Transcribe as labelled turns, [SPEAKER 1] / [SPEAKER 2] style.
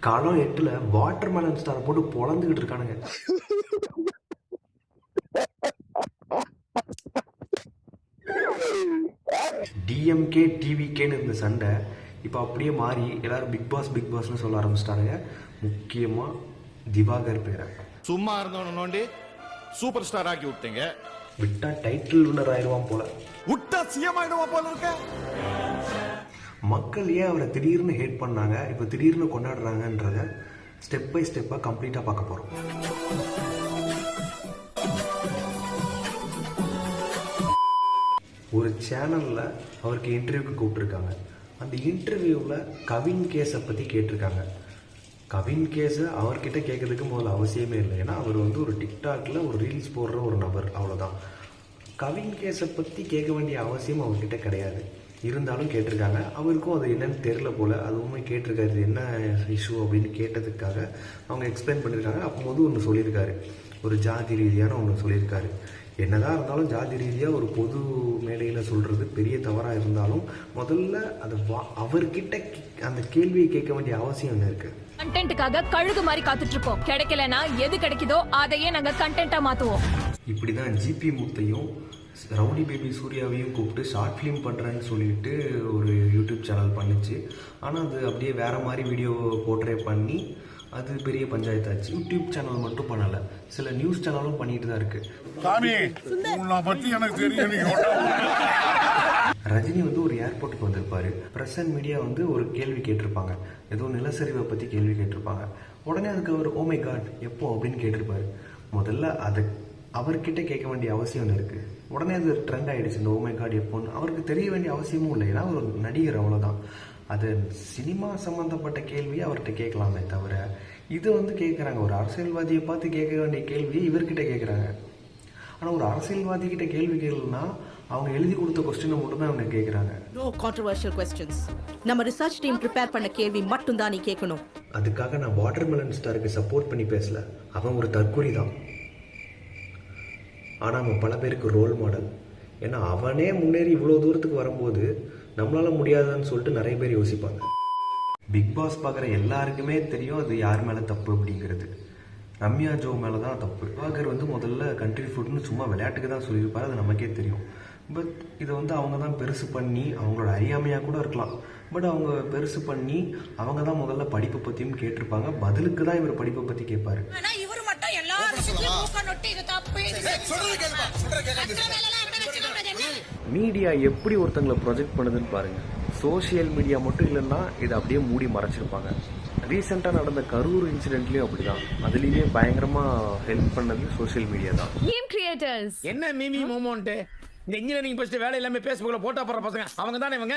[SPEAKER 1] களம் 8ல water melon star போட்டு பொழந்துகிட்டு இருக்கானுங்க. டிஎம்கே டிவிகேன்னு இருந்த சண்டை இப்போ அப்படியே மாறி எல்லாரும் பிக் பாஸ்னு சொல்ல ஆரம்பிச்சிட்டானுங்க. முக்கியமாக திவாகர் பேரை
[SPEAKER 2] சும்மா இருந்தவன நோண்டி சூப்பர் ஸ்டார் ஆக்கி விட்டீங்க.
[SPEAKER 1] விட்டா டைட்டில் வின்னர் ஆயிடுவான் போல,
[SPEAKER 2] விட்டா சிஎம் ஆயிடுவான் போல இருக்க.
[SPEAKER 1] மக்கள் ஏன் அவரை திடீர்னு ஹேட் பண்ணாங்க, இப்போ திடீர்னு கொண்டாடுறாங்கன்றத ஸ்டெப் பை ஸ்டெப்பாக கம்ப்ளீட்டாக பார்க்க போகிறோம். ஒரு சேனலில் அவருக்கு இன்டர்வியூக்கு கூப்பிட்டுருக்காங்க. அந்த இன்டர்வியூவில் கவின் கேஸை பற்றி கேட்டிருக்காங்க. கவின் கேஸை அவர்கிட்ட கேட்கறதுக்கு முதல்ல அவசியமே இல்லை. ஏன்னா அவர் வந்து ஒரு டிக்டாக்ல ஒரு ரீல்ஸ் போடுற ஒரு நபர், அவ்வளோதான். கவின் கேஸை பற்றி கேட்க வேண்டிய அவசியம் அவர்கிட்ட கிடையாது. இருந்தாலும் கேட்டிருக்காங்க. அவருக்கும் அது என்னன்னு தெரில போல். அதுவுமே கேட்டிருக்காரு, என்ன இஷ்யூ அப்படின்னு கேட்டதுக்காக அவங்க எக்ஸ்பிளைன் பண்ணியிருக்காங்க. அப்போது ஒன்று சொல்லியிருக்காரு, ஒரு ஜாதி ரீதியான ஒன்று சொல்லியிருக்காரு. என்னதான் இருந்தாலும் ஜாதி ரீதியாக ஒரு பொது மேடையில் சொல்கிறது பெரிய தவறாக இருந்தாலும் முதல்ல அதை அவர்கிட்ட அந்த கேள்வியை கேட்க வேண்டிய அவசியம் என்ன இருக்குது?
[SPEAKER 3] கண்டென்ட்டுக்காக கழுகு மாதிரி காத்துட்டு இருக்கோம். கிடைக்கலனா எது கிடைக்குதோ அதையே நாங்கள் கண்டென்ட்டாக மாற்றுவோம்.
[SPEAKER 1] இப்படி தான் ஜிபி முத்தையும் ரவுடி பேபி சூர்யாவையும் கூப்பிட்டு ஷார்ட் ஃபிலிம் பண்ணுறேன்னு சொல்லிட்டு ஒரு யூடியூப் சேனல் பண்ணிச்சு. ஆனால் அது அப்படியே வேறு மாதிரி வீடியோ போர்ட்ரே பண்ணி அது பெரிய பஞ்சாயத்தாச்சு. யூடியூப் சேனல் மட்டும் பண்ணலை, சில நியூஸ் சேனலும் பண்ணிட்டு தான் இருக்கு. ரஜினி வந்து ஒரு ஏர்போர்ட்டுக்கு வந்திருப்பாரு. பிரஸ் அண்ட் மீடியா வந்து ஒரு கேள்வி கேட்டிருப்பாங்க, ஏதோ நிலச்சரிவை பற்றி கேள்வி கேட்டிருப்பாங்க. உடனே அதுக்கு அவர் ஓ மை காட் எப்போ அப்படின்னு கேட்டிருப்பாரு. முதல்ல அதை அவர்கிட்ட கேட்க வேண்டிய அவசியம் ஒன்று இருக்குது. உடனே அது ட்ரெண்ட் ஆகிடுச்சு, இந்த ஓ மை காட் எப்போன்னு. அவருக்கு தெரிய வேண்டிய அவசியமும் இல்லை, ஏன்னா ஒரு நடிகர், அவ்வளோதான். அது சினிமா சம்மந்தப்பட்ட கேள்வியை அவர்கிட்ட கேட்கலாமே தவிர இது வந்து கேட்குறாங்க, ஒரு அரசியல்வாதியை பார்த்து கேட்க வேண்டிய கேள்வியை இவர்கிட்ட கேட்குறாங்க. ஆனால் ஒரு அரசியல்வாதி கிட்ட கேள்வி கேட்கலன்னா அவங்க எழுதி கொடுத்த கொஸ்டினை மட்டும் தான் அவங்க கேட்குறாங்க.
[SPEAKER 4] No controversial questions. நம்ம ரிசர்ச் டீம் ப்ரிப்பேர் பண்ண கேள்வி மட்டும் தான் நீ கேட்கணும்.
[SPEAKER 1] அதுக்காக நான் வாட்டர் மெலன் ஸ்டாருக்கு சப்போர்ட் பண்ணி பேசல. அவன் ஒரு தற்கொலை தான். ஆனால் அவன் பல பேருக்கு ரோல் மாடல். ஏன்னா அவனே முன்னேறி இவ்வளோ தூரத்துக்கு வரும்போது நம்மளால் முடியாதான்னு சொல்லிட்டு நிறைய பேர் யோசிப்பாங்க. பிக் பாஸ் பார்க்குற எல்லாருக்குமே தெரியும் அது யார் மேலே தப்பு அப்படிங்கிறது. ரம்யா ஜோ மேலே தான் தப்பு. திவாகர் வந்து முதல்ல கண்ட்ரி ஃபுட்னு சும்மா விளையாட்டுக்கு தான் சொல்லியிருப்பாரு, அது நமக்கே தெரியும். பட் இதை வந்து அவங்க தான் பெருசு பண்ணி, அவங்களோட அறியாமையாக கூட இருக்கலாம், பட் அவங்க பெருசு பண்ணி அவங்க தான் முதல்ல படிப்பை பற்றியும் கேட்டிருப்பாங்க. பதிலுக்கு தான் இவர் படிப்பை பற்றி கேட்பாரு. மீடியா எப்படி ஒருத்தங்களை ப்ரொஜெக்ட் பண்ணுதுன்னு பாருங்க. சோசியல் மீடியா மட்டும் இல்லைன்னா இதை அப்படியே மூடி மறைச்சிருப்பாங்க. ரீசெண்டாக நடந்த கரூர் இன்சிடென்ட்லயும் அப்படிதான். அதுலயுமே பயங்கரமா ஹெல்ப் பண்ணது சோசியல் மீடியா தான்.
[SPEAKER 3] மீம் கிரியேட்டர்ஸ்
[SPEAKER 5] என்ன மீமி மோமோன்ட்டு இந்த இன்ஜினியரிங் ஃபர்ஸ்ட் வேலை எல்லாமே பேஸ்புக்ல போட்டா போற பசங்க அவங்க தானே இவங்க.